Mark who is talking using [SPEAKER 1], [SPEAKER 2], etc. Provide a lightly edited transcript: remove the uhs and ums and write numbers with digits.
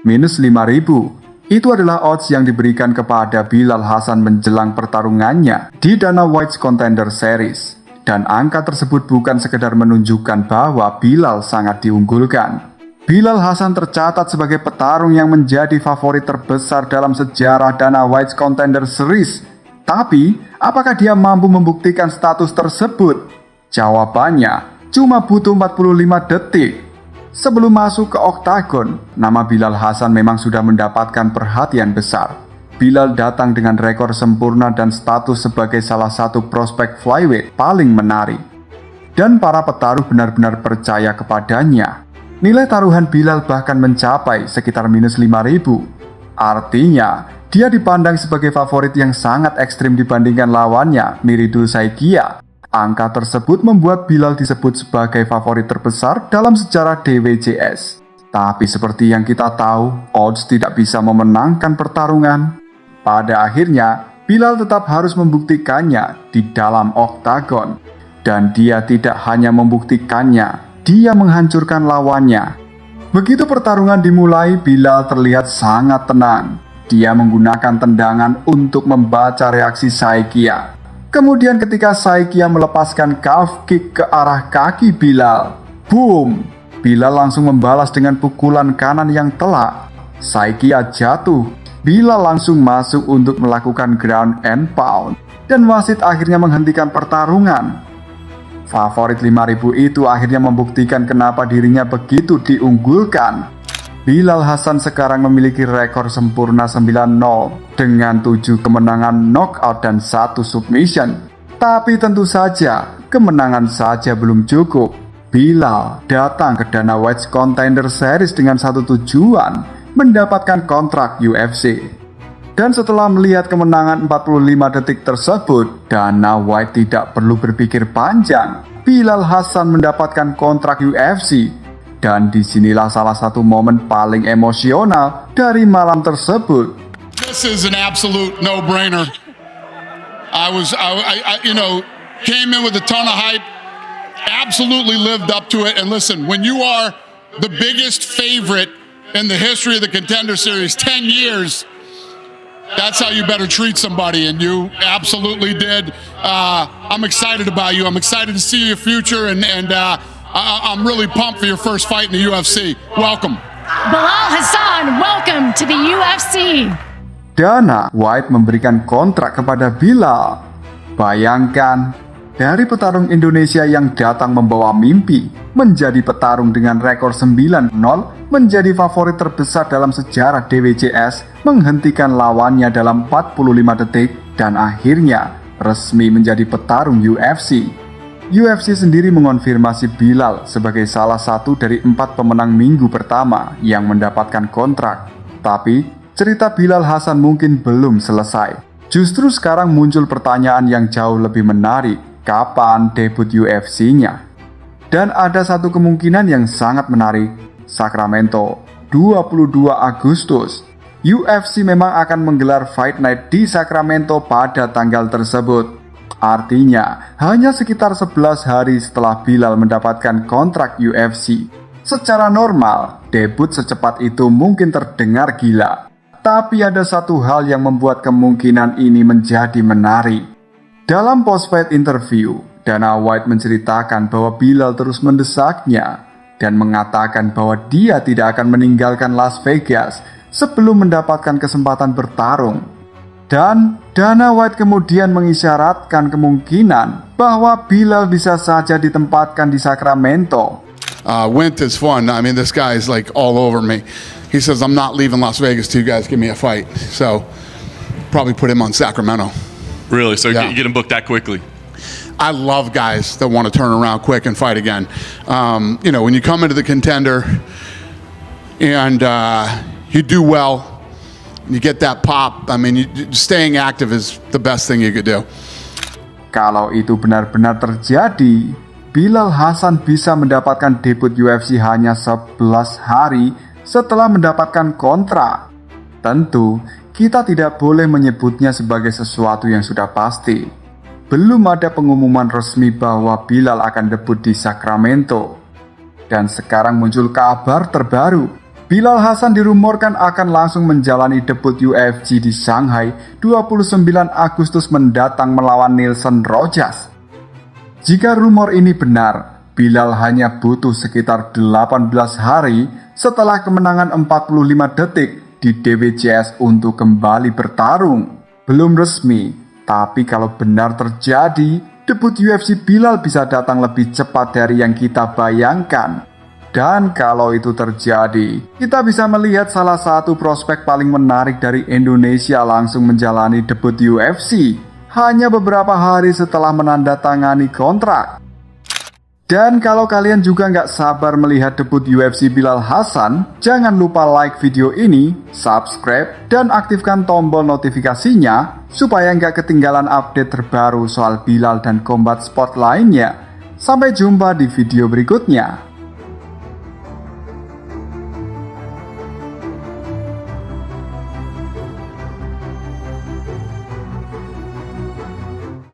[SPEAKER 1] Minus 5.000. Itu adalah odds yang diberikan kepada Bilal Hasan menjelang pertarungannya di Dana White Contender Series. Dan angka tersebut bukan sekedar menunjukkan bahwa Bilal sangat diunggulkan. Bilal Hasan tercatat sebagai petarung yang menjadi favorit terbesar dalam sejarah Dana White Contender Series. Tapi, apakah dia mampu membuktikan status tersebut? Jawabannya, cuma butuh 45 detik. Sebelum masuk ke oktagon, nama Bilal Hasan memang sudah mendapatkan perhatian besar. Bilal datang dengan rekor sempurna dan status sebagai salah satu prospek flyweight paling menarik. Dan para petarung benar-benar percaya kepadanya. Nilai taruhan Bilal bahkan mencapai sekitar minus 5.000. Artinya, dia dipandang sebagai favorit yang sangat ekstrim dibandingkan lawannya, Miridul Saikia. Angka tersebut membuat Bilal disebut sebagai favorit terbesar dalam sejarah DWJS. Tapi seperti yang kita tahu, odds tidak bisa memenangkan pertarungan. Pada akhirnya, Bilal tetap harus membuktikannya di dalam oktagon. Dan dia tidak hanya membuktikannya, dia menghancurkan lawannya. Begitu pertarungan dimulai, Bilal terlihat sangat tenang. Dia menggunakan tendangan untuk membaca reaksi Saikia. Kemudian ketika Saikia melepaskan calf kick ke arah kaki Bilal, boom! Bilal langsung membalas dengan pukulan kanan yang telak. Saikia jatuh. Bilal langsung masuk untuk melakukan ground and pound. Dan wasit akhirnya menghentikan pertarungan. Favorit 5.000 itu akhirnya membuktikan kenapa dirinya begitu diunggulkan. Bilal Hasan sekarang memiliki rekor sempurna 9-0 dengan 7 kemenangan knockout dan 1 submission. Tapi tentu saja, kemenangan saja belum cukup. Bilal datang ke Dana White Contender Series dengan satu tujuan, mendapatkan kontrak UFC. Dan setelah melihat kemenangan 45 detik tersebut, Dana White tidak perlu berpikir panjang. Bilal Hasan mendapatkan kontrak UFC. Dan disinilah salah satu momen paling emosional dari malam tersebut.
[SPEAKER 2] This is an absolute no-brainer. I came in with a ton of hype, absolutely lived up to it. And listen, when you are the biggest favorite in the history of the Contender Series, 10 years, that's how you better treat somebody, and you absolutely did. I'm excited about you. I'm excited to see your future, and I'm really pumped for your first fight in the UFC. Welcome.
[SPEAKER 3] Bilal Hasan, welcome to the UFC.
[SPEAKER 1] Dana White memberikan kontrak kepada Bilal. Bayangkan, dari petarung Indonesia yang datang membawa mimpi, menjadi petarung dengan rekor 9-0, menjadi favorit terbesar dalam sejarah DWJS, menghentikan lawannya dalam 45 detik, dan akhirnya resmi menjadi petarung UFC. UFC sendiri mengonfirmasi Bilal sebagai salah satu dari 4 pemenang minggu pertama yang mendapatkan kontrak. Tapi, cerita Bilal Hasan mungkin belum selesai. Justru sekarang muncul pertanyaan yang jauh lebih menarik, kapan debut UFC-nya? Dan ada satu kemungkinan yang sangat menarik, Sacramento, 22 Agustus. UFC memang akan menggelar Fight Night di Sacramento pada tanggal tersebut. Artinya, hanya sekitar 11 hari setelah Bilal mendapatkan kontrak UFC. Secara normal, debut secepat itu mungkin terdengar gila. Tapi ada satu hal yang membuat kemungkinan ini menjadi menarik. Dalam post-fight interview, Dana White menceritakan bahwa Bilal terus mendesaknya dan mengatakan bahwa dia tidak akan meninggalkan Las Vegas sebelum mendapatkan kesempatan bertarung. Dan Dana White kemudian mengisyaratkan kemungkinan bahwa Bilal bisa saja ditempatkan di Sacramento.
[SPEAKER 2] Went is fun. I mean, this guy is like all over me. He says, I'm not leaving Las Vegas till you guys give me a fight. So, probably put him on Sacramento.
[SPEAKER 4] Really? So
[SPEAKER 2] Yeah.
[SPEAKER 4] you get him booked that quickly?
[SPEAKER 2] I love guys that want to turn around quick and fight again. When you come into the Contender and you do well, you get that pop. I mean, staying active is the best thing you could do.
[SPEAKER 1] Kalau itu benar-benar terjadi, Bilal Hasan bisa mendapatkan debut UFC hanya 11 hari setelah mendapatkan kontrak. Tentu, kita tidak boleh menyebutnya sebagai sesuatu yang sudah pasti. Belum ada pengumuman resmi bahwa Bilal akan debut di Sacramento. Dan sekarang muncul kabar terbaru. Bilal Hasan dirumorkan akan langsung menjalani debut UFC di Shanghai 29 Agustus mendatang melawan Nilson Rojas. Jika rumor ini benar, Bilal hanya butuh sekitar 18 hari setelah kemenangan 45 detik di DWCS untuk kembali bertarung. Belum resmi, tapi kalau benar terjadi, debut UFC Bilal bisa datang lebih cepat dari yang kita bayangkan. Dan kalau itu terjadi, kita bisa melihat salah satu prospek paling menarik dari Indonesia langsung menjalani debut UFC hanya beberapa hari setelah menandatangani kontrak. Dan kalau kalian juga nggak sabar melihat debut UFC Bilal Hasan, jangan lupa like video ini, subscribe, dan aktifkan tombol notifikasinya supaya nggak ketinggalan update terbaru soal Bilal dan combat sport lainnya. Sampai jumpa di video berikutnya.